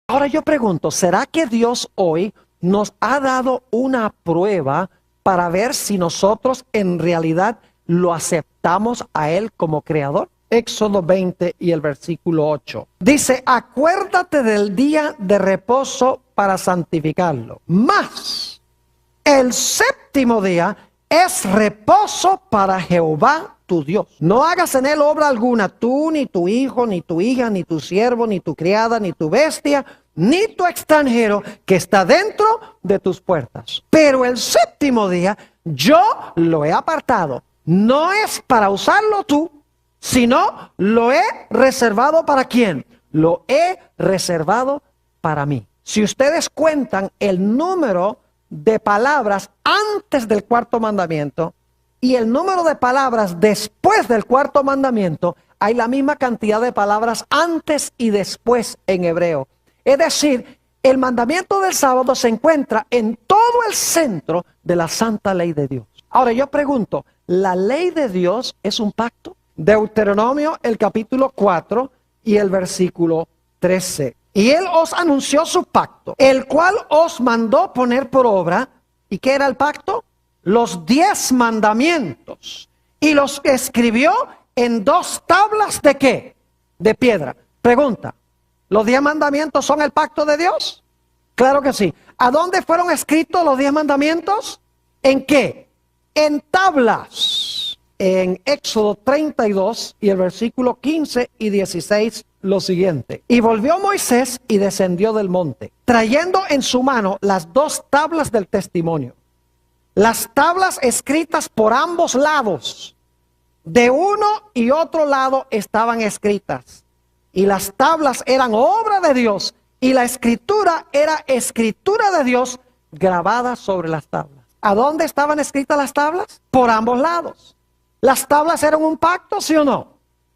Ahora yo pregunto, ¿será que Dios hoy nos ha dado una prueba para ver si nosotros en realidad lo aceptamos a Él como creador? Éxodo 20 y el versículo 8. Dice, acuérdate del día de reposo para santificarlo. Mas el séptimo día es reposo para Jehová tu Dios. No hagas en él obra alguna, tú, ni tu hijo, ni tu hija, ni tu siervo, ni tu criada, ni tu bestia, ni tu extranjero que está dentro de tus puertas. Pero el séptimo día yo lo he apartado. No es para usarlo tú, sino lo he reservado ¿para quién? Lo he reservado para mí. Si ustedes cuentan el número de palabras antes del cuarto mandamiento y el número de palabras después del cuarto mandamiento, hay la misma cantidad de palabras antes y después en hebreo. Es decir, el mandamiento del sábado se encuentra en todo el centro de la santa ley de Dios. Ahora yo pregunto, ¿la ley de Dios es un pacto? Deuteronomio, el capítulo 4 y el versículo 13. Y él os anunció su pacto, el cual os mandó poner por obra. ¿Y qué era el pacto? Los 10 mandamientos. Y los escribió en 2 tablas ¿de qué? De piedra. Pregunta, ¿los 10 mandamientos son el pacto de Dios? Claro que sí. ¿A dónde fueron escritos los 10 mandamientos? ¿En qué? En tablas. En Éxodo 32 y el versículo 15 y 16 lo siguiente. Y volvió Moisés y descendió del monte, trayendo en su mano las 2 tablas del testimonio. Las tablas escritas por ambos lados. De uno y otro lado estaban escritas. Y las tablas eran obra de Dios. Y la escritura era escritura de Dios grabada sobre las tablas. ¿A dónde estaban escritas las tablas? Por ambos lados. ¿Las tablas eran un pacto, sí o no?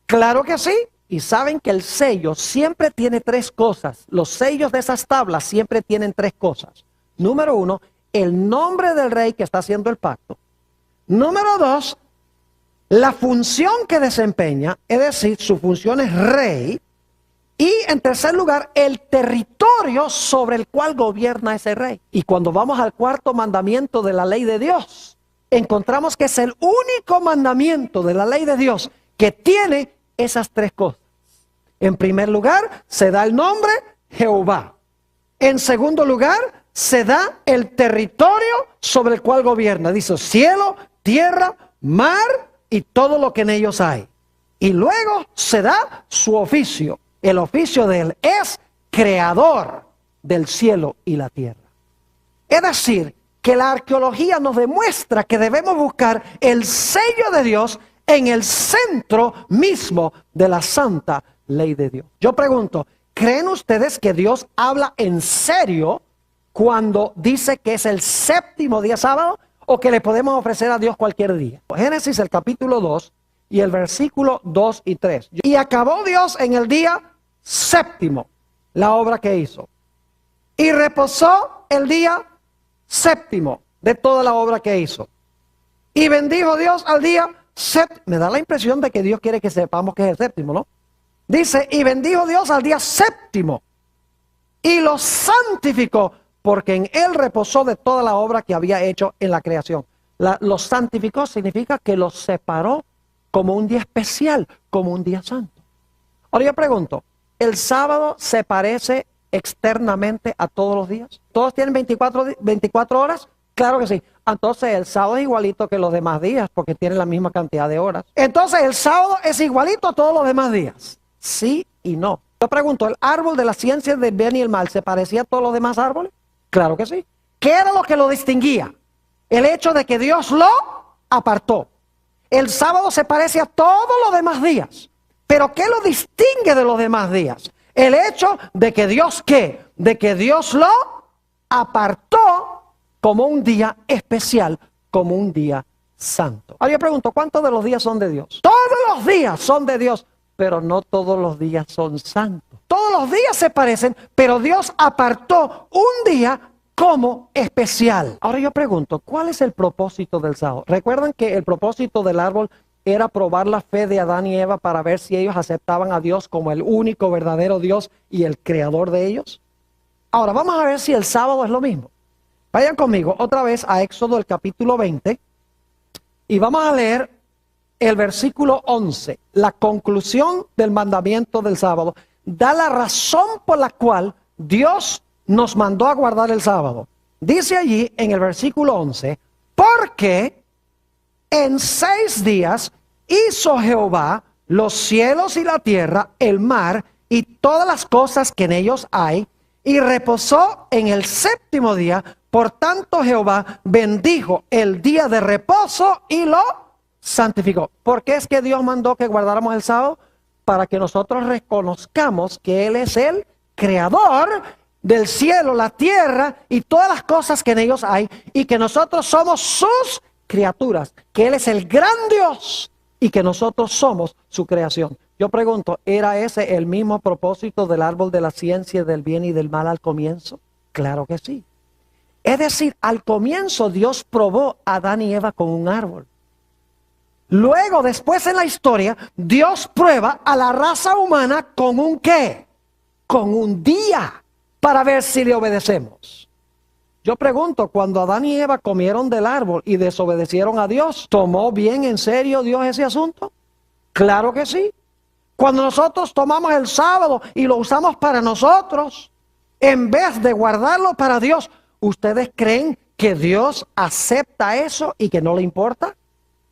Claro que sí. Y saben que el sello siempre tiene 3 cosas. Los sellos de esas tablas siempre tienen 3 cosas. Número 1, el nombre del rey que está haciendo el pacto. Número 2, la función que desempeña, es decir, su función es rey. Y en tercer lugar, el territorio sobre el cual gobierna ese rey. Y cuando vamos al cuarto mandamiento de la ley de Dios, encontramos que es el único mandamiento de la ley de Dios que tiene esas 3 cosas. En primer lugar, se da el nombre Jehová. En segundo lugar, se da el territorio sobre el cual gobierna. Dice cielo, tierra, mar y todo lo que en ellos hay. Y luego se da su oficio. El oficio de él es creador del cielo y la tierra. Es decir, que la arqueología nos demuestra que debemos buscar el sello de Dios en el centro mismo de la santa ley de Dios. Yo pregunto, ¿creen ustedes que Dios habla en serio cuando dice que es el séptimo día sábado o que le podemos ofrecer a Dios cualquier día? Génesis el capítulo 2 y el versículo 2 y 3. Y acabó Dios en el día séptimo la obra que hizo. Y reposó el día séptimo de toda la obra que hizo. Y bendijo Dios al día séptimo. Me da la impresión de que Dios quiere que sepamos que es el séptimo, ¿no? Dice, y bendijo Dios al día séptimo. Y lo santificó, porque en él reposó de toda la obra que había hecho en la creación. Lo santificó significa que lo separó como un día especial, como un día santo. Ahora yo pregunto, ¿el sábado se parece externamente a todos los días? ¿Todos tienen 24 horas? Claro que sí. Entonces el sábado es igualito que los demás días, porque tienen la misma cantidad de horas. Entonces el sábado es igualito a todos los demás días. Sí y no. Yo pregunto, ¿el árbol de la ciencia del bien y el mal se parecía a todos los demás árboles? Claro que sí. ¿Qué era lo que lo distinguía? El hecho de que Dios lo apartó. El sábado se parece a todos los demás días. ¿Pero qué lo distingue de los demás días? El hecho de que Dios, ¿qué? De que Dios lo apartó como un día especial, como un día santo. Ahora yo pregunto, ¿cuántos de los días son de Dios? Todos los días son de Dios, pero no todos los días son santos. Todos los días se parecen, pero Dios apartó un día como especial. Ahora yo pregunto, ¿cuál es el propósito del sábado? ¿Recuerdan que el propósito del árbol era probar la fe de Adán y Eva para ver si ellos aceptaban a Dios como el único verdadero Dios y el creador de ellos? Ahora vamos a ver si el sábado es lo mismo. Vayan conmigo otra vez a Éxodo, el capítulo 20, y vamos a leer el versículo 11. La conclusión del mandamiento del sábado da la razón por la cual Dios nos mandó a guardar el sábado. Dice allí en el versículo 11, porque en 6 días hizo Jehová los cielos y la tierra, el mar y todas las cosas que en ellos hay, y reposó en el 7º día. Por tanto Jehová bendijo el día de reposo y lo santificó. ¿Por qué es que Dios mandó que guardáramos el sábado? Para que nosotros reconozcamos que Él es el creador del cielo, la tierra y todas las cosas que en ellos hay, y que nosotros somos sus criaturas, que Él es el gran Dios y que nosotros somos su creación. Yo pregunto, ¿era ese el mismo propósito del árbol de la ciencia del bien y del mal al comienzo? Claro que sí. Es decir, al comienzo Dios probó a Adán y Eva con un árbol. Luego, después en la historia, Dios prueba a la raza humana con un ¿qué? Con un día, para ver si le obedecemos. Yo pregunto, cuando Adán y Eva comieron del árbol y desobedecieron a Dios, ¿tomó bien en serio Dios ese asunto? Claro que sí. Cuando nosotros tomamos el sábado y lo usamos para nosotros, en vez de guardarlo para Dios, ¿ustedes creen que Dios acepta eso y que no le importa?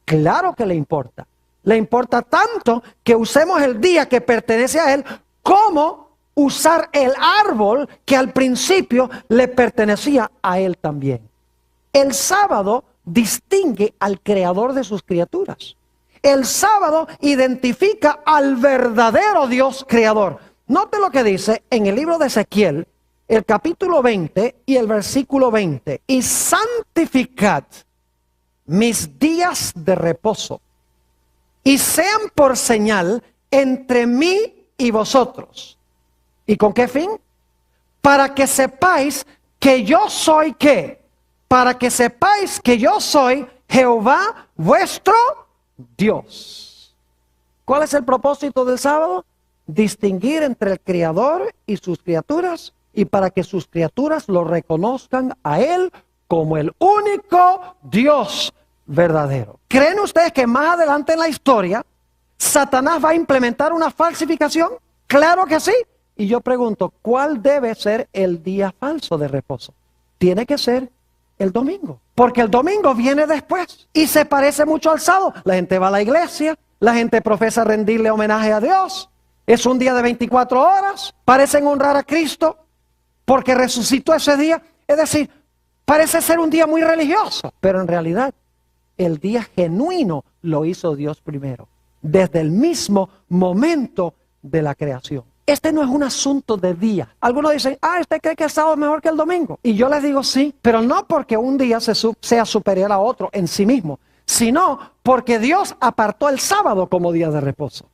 Claro que le importa. Le importa tanto que usemos el día que pertenece a Él como usar el árbol que al principio le pertenecía a Él también. El sábado distingue al creador de sus criaturas. El sábado identifica al verdadero Dios creador. Note lo que dice en el libro de Ezequiel, el capítulo 20 y el versículo 20. Y santificad mis días de reposo, y sean por señal entre mí y vosotros. ¿Y con qué fin? Para que sepáis que yo soy ¿qué? Para que sepáis que yo soy Jehová vuestro Dios. ¿Cuál es el propósito del sábado? Distinguir entre el Creador y sus criaturas, y para que sus criaturas lo reconozcan a Él como el único Dios verdadero. ¿Creen ustedes que más adelante en la historia Satanás va a implementar una falsificación? Claro que sí. Y yo pregunto, ¿cuál debe ser el día falso de reposo? Tiene que ser el domingo, porque el domingo viene después y se parece mucho al sábado. La gente va a la iglesia, la gente profesa rendirle homenaje a Dios. Es un día de 24 horas, parecen honrar a Cristo porque resucitó ese día. Es decir, parece ser un día muy religioso, pero en realidad el día genuino lo hizo Dios primero, desde el mismo momento de la creación. Este no es un asunto de día. Algunos dicen, ¿usted cree que el sábado es mejor que el domingo? Y yo les digo sí, pero no porque un día sea superior a otro en sí mismo, sino porque Dios apartó el sábado como día de reposo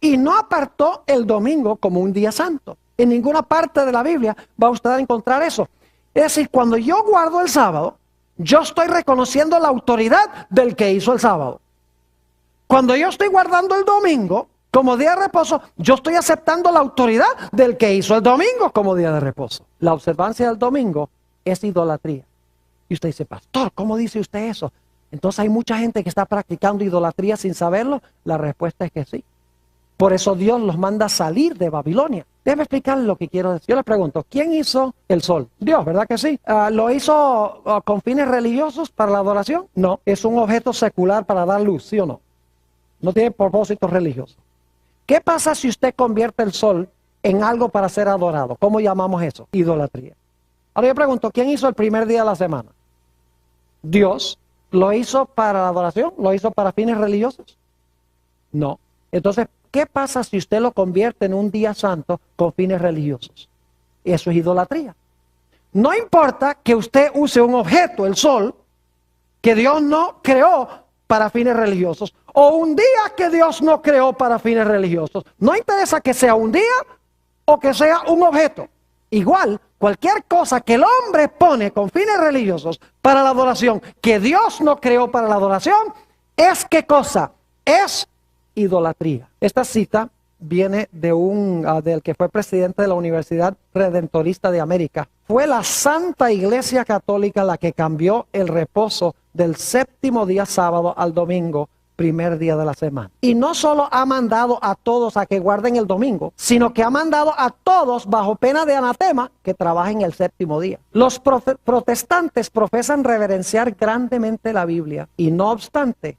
y no apartó el domingo como un día santo. En ninguna parte de la Biblia va usted a encontrar eso. Es decir, cuando yo guardo el sábado, yo estoy reconociendo la autoridad del que hizo el sábado. Cuando yo estoy guardando el domingo como día de reposo, yo estoy aceptando la autoridad del que hizo el domingo como día de reposo. La observancia del domingo es idolatría. Y usted dice, pastor, ¿cómo dice usted eso? Entonces hay mucha gente que está practicando idolatría sin saberlo. La respuesta es que sí. Por eso Dios los manda a salir de Babilonia. Déjame explicarles lo que quiero decir. Yo les pregunto, ¿quién hizo el sol? Dios, ¿verdad que sí? ¿Lo hizo con fines religiosos para la adoración? No, es un objeto secular para dar luz, ¿sí o no? No tiene propósito religioso. ¿Qué pasa si usted convierte el sol en algo para ser adorado? ¿Cómo llamamos eso? Idolatría. Ahora yo pregunto, ¿quién hizo el primer día de la semana? Dios. ¿Lo hizo para la adoración? ¿Lo hizo para fines religiosos? No. Entonces, ¿qué pasa si usted lo convierte en un día santo con fines religiosos? Eso es idolatría. No importa que usted use un objeto, el sol, que Dios no creó para fines religiosos, o un día que Dios no creó para fines religiosos. No interesa que sea un día o que sea un objeto. Igual, cualquier cosa que el hombre pone con fines religiosos para la adoración, que Dios no creó para la adoración, es ¿qué cosa? Es idolatría. Esta cita viene de del que fue presidente de la Universidad Redentorista de América. Fue la Santa Iglesia Católica la que cambió el reposo del séptimo día sábado al domingo, primer día de la semana. Y no solo ha mandado a todos a que guarden el domingo, sino que ha mandado a todos bajo pena de anatema que trabajen el séptimo día. Los protestantes profesan reverenciar grandemente la Biblia y no obstante,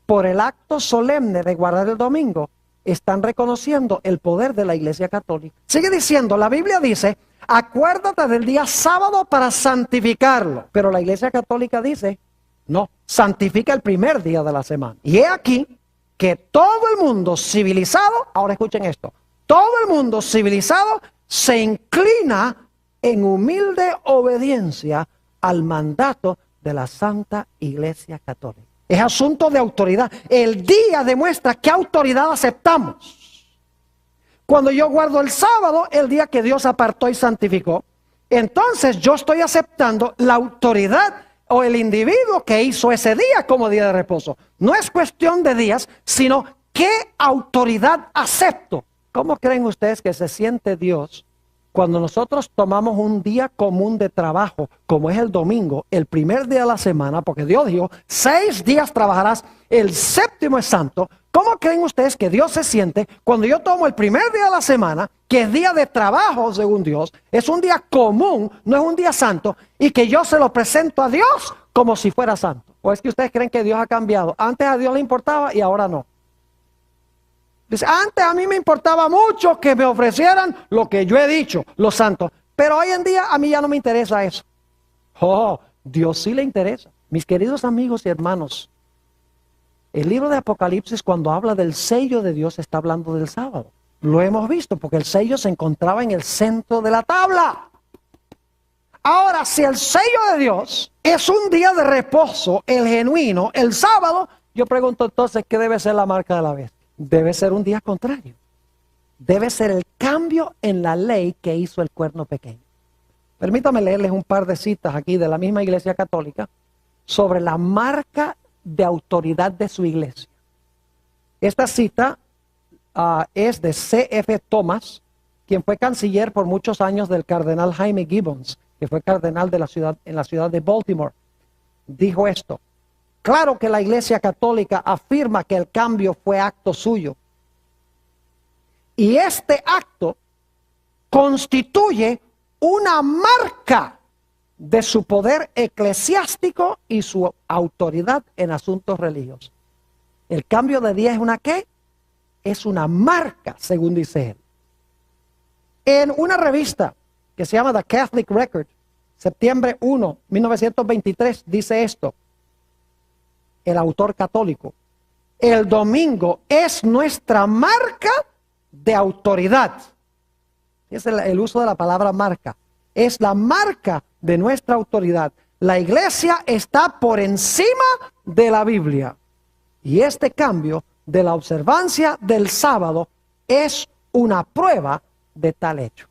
por el acto solemne de guardar el domingo, están reconociendo el poder de la Iglesia Católica. Sigue diciendo, la Biblia dice, acuérdate del día sábado para santificarlo. Pero la Iglesia Católica dice, no, santifica el primer día de la semana. Y he aquí que todo el mundo civilizado, ahora escuchen esto, todo el mundo civilizado se inclina en humilde obediencia al mandato de la Santa Iglesia Católica. Es asunto de autoridad. El día demuestra qué autoridad aceptamos. Cuando yo guardo el sábado, el día que Dios apartó y santificó, entonces yo estoy aceptando la autoridad o el individuo que hizo ese día como día de reposo. No es cuestión de días, sino qué autoridad acepto. ¿Cómo creen ustedes que se siente Dios cuando nosotros tomamos un día común de trabajo, como es el domingo, el primer día de la semana, porque Dios dijo, 6 días trabajarás, el séptimo es santo? ¿Cómo creen ustedes que Dios se siente cuando yo tomo el primer día de la semana, que es día de trabajo según Dios, es un día común, no es un día santo, y que yo se lo presento a Dios como si fuera santo? ¿O es que ustedes creen que Dios ha cambiado? Antes a Dios le importaba y ahora no. Dice, antes a mí me importaba mucho que me ofrecieran lo que yo he dicho, los santos. Pero hoy en día a mí ya no me interesa eso. Oh, Dios sí le interesa. Mis queridos amigos y hermanos, el libro de Apocalipsis cuando habla del sello de Dios está hablando del sábado. Lo hemos visto porque el sello se encontraba en el centro de la tabla. Ahora, si el sello de Dios es un día de reposo, el genuino, el sábado, yo pregunto entonces, ¿qué debe ser la marca de la bestia? Debe ser un día contrario. Debe ser el cambio en la ley que hizo el cuerno pequeño. Permítame leerles un par de citas aquí de la misma Iglesia Católica sobre la marca de autoridad de su iglesia. Esta cita es de C.F. Thomas, quien fue canciller por muchos años del cardenal Jaime Gibbons, que fue cardenal de en la ciudad de Baltimore. Dijo esto: claro que la Iglesia Católica afirma que el cambio fue acto suyo. Y este acto constituye una marca de su poder eclesiástico y su autoridad en asuntos religiosos. El cambio de día es una ¿qué? Es una marca, según dice él. En una revista que se llama The Catholic Record, septiembre 1, 1923, dice esto. El autor católico: el domingo es nuestra marca de autoridad. Es el uso de la palabra marca. Es la marca de nuestra autoridad. La iglesia está por encima de la Biblia. Y este cambio de la observancia del sábado es una prueba de tal hecho.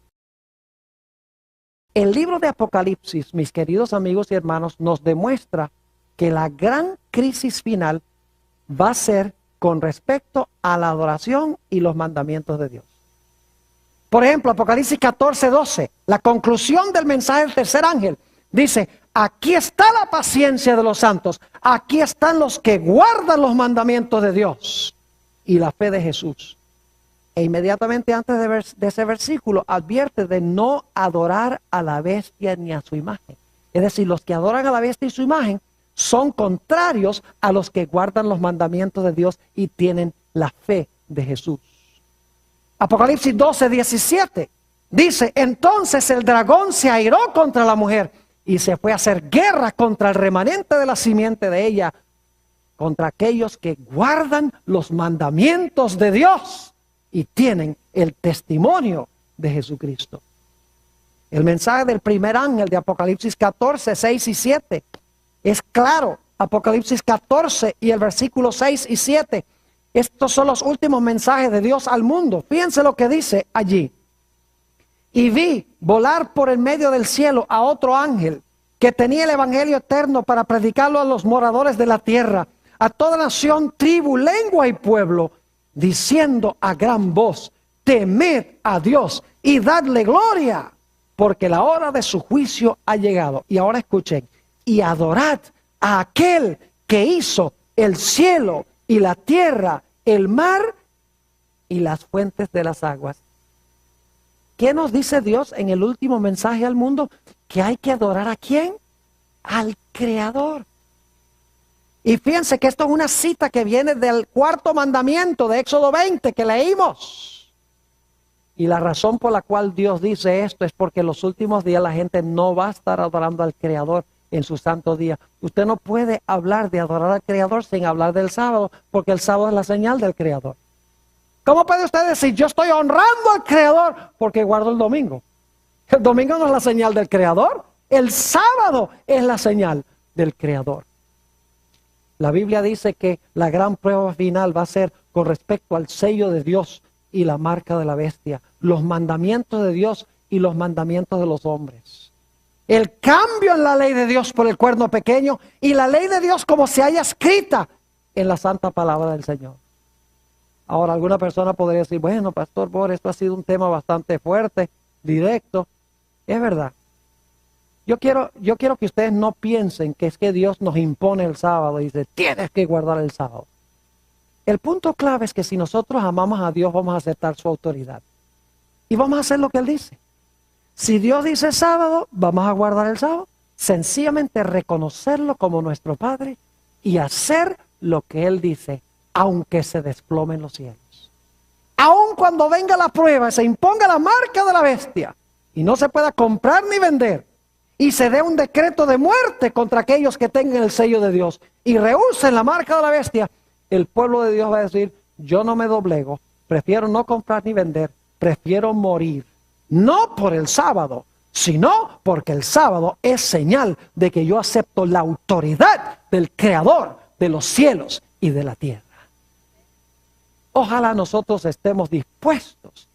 El libro de Apocalipsis, mis queridos amigos y hermanos, nos demuestra que la gran crisis final va a ser con respecto a la adoración y los mandamientos de Dios. Por ejemplo, Apocalipsis 14:12, la conclusión del mensaje del tercer ángel, dice: aquí está la paciencia de los santos, aquí están los que guardan los mandamientos de Dios y la fe de Jesús. E inmediatamente antes de ese versículo advierte de no adorar a la bestia ni a su imagen. Es decir, los que adoran a la bestia y su imagen son contrarios a los que guardan los mandamientos de Dios y tienen la fe de Jesús. Apocalipsis 12:17 dice: entonces el dragón se airó contra la mujer y se fue a hacer guerra contra el remanente de la simiente de ella, contra aquellos que guardan los mandamientos de Dios y tienen el testimonio de Jesucristo. El mensaje del primer ángel de Apocalipsis 14:6 y 7 es claro. Apocalipsis 14 y el versículo 6 y 7. Estos son los últimos mensajes de Dios al mundo. Fíjense lo que dice allí. Y vi volar por el medio del cielo a otro ángel que tenía el evangelio eterno para predicarlo a los moradores de la tierra, a toda nación, tribu, lengua y pueblo. diciendo a gran voz, temed a Dios y dadle gloria, porque la hora de su juicio ha llegado. Y ahora escuchen, y adorad a aquel que hizo el cielo y la tierra, el mar y las fuentes de las aguas. ¿Qué nos dice Dios en el último mensaje al mundo? Que hay que adorar ¿a quién? Al Creador. Y fíjense que esto es una cita que viene del cuarto mandamiento de Éxodo 20 que leímos. Y la razón por la cual Dios dice esto es porque en los últimos días la gente no va a estar adorando al Creador en su santo día. Usted no puede hablar de adorar al Creador sin hablar del sábado, porque el sábado es la señal del Creador. ¿Cómo puede usted decir, yo estoy honrando al Creador porque guardo el domingo? El domingo no es la señal del Creador, el sábado es la señal del Creador. La Biblia dice que la gran prueba final va a ser con respecto al sello de Dios y la marca de la bestia, los mandamientos de Dios y los mandamientos de los hombres. El cambio en la ley de Dios por el cuerno pequeño y la ley de Dios como se haya escrita en la santa palabra del Señor. Ahora alguna persona podría decir, bueno, Pastor Bor, esto ha sido un tema bastante fuerte, directo. Es verdad. Yo quiero que ustedes no piensen que es que Dios nos impone el sábado y dice, tienes que guardar el sábado. El punto clave es que si nosotros amamos a Dios, vamos a aceptar su autoridad. Y vamos a hacer lo que Él dice. Si Dios dice sábado, vamos a guardar el sábado. Sencillamente reconocerlo como nuestro Padre y hacer lo que Él dice, aunque se desplomen los cielos. Aun cuando venga la prueba, se imponga la marca de la bestia y no se pueda comprar ni vender, y se dé un decreto de muerte contra aquellos que tengan el sello de Dios y rehúsen la marca de la bestia, el pueblo de Dios va a decir, yo no me doblego, prefiero no comprar ni vender, prefiero morir. No por el sábado, sino porque el sábado es señal de que yo acepto la autoridad del Creador de los cielos y de la tierra. Ojalá nosotros estemos dispuestos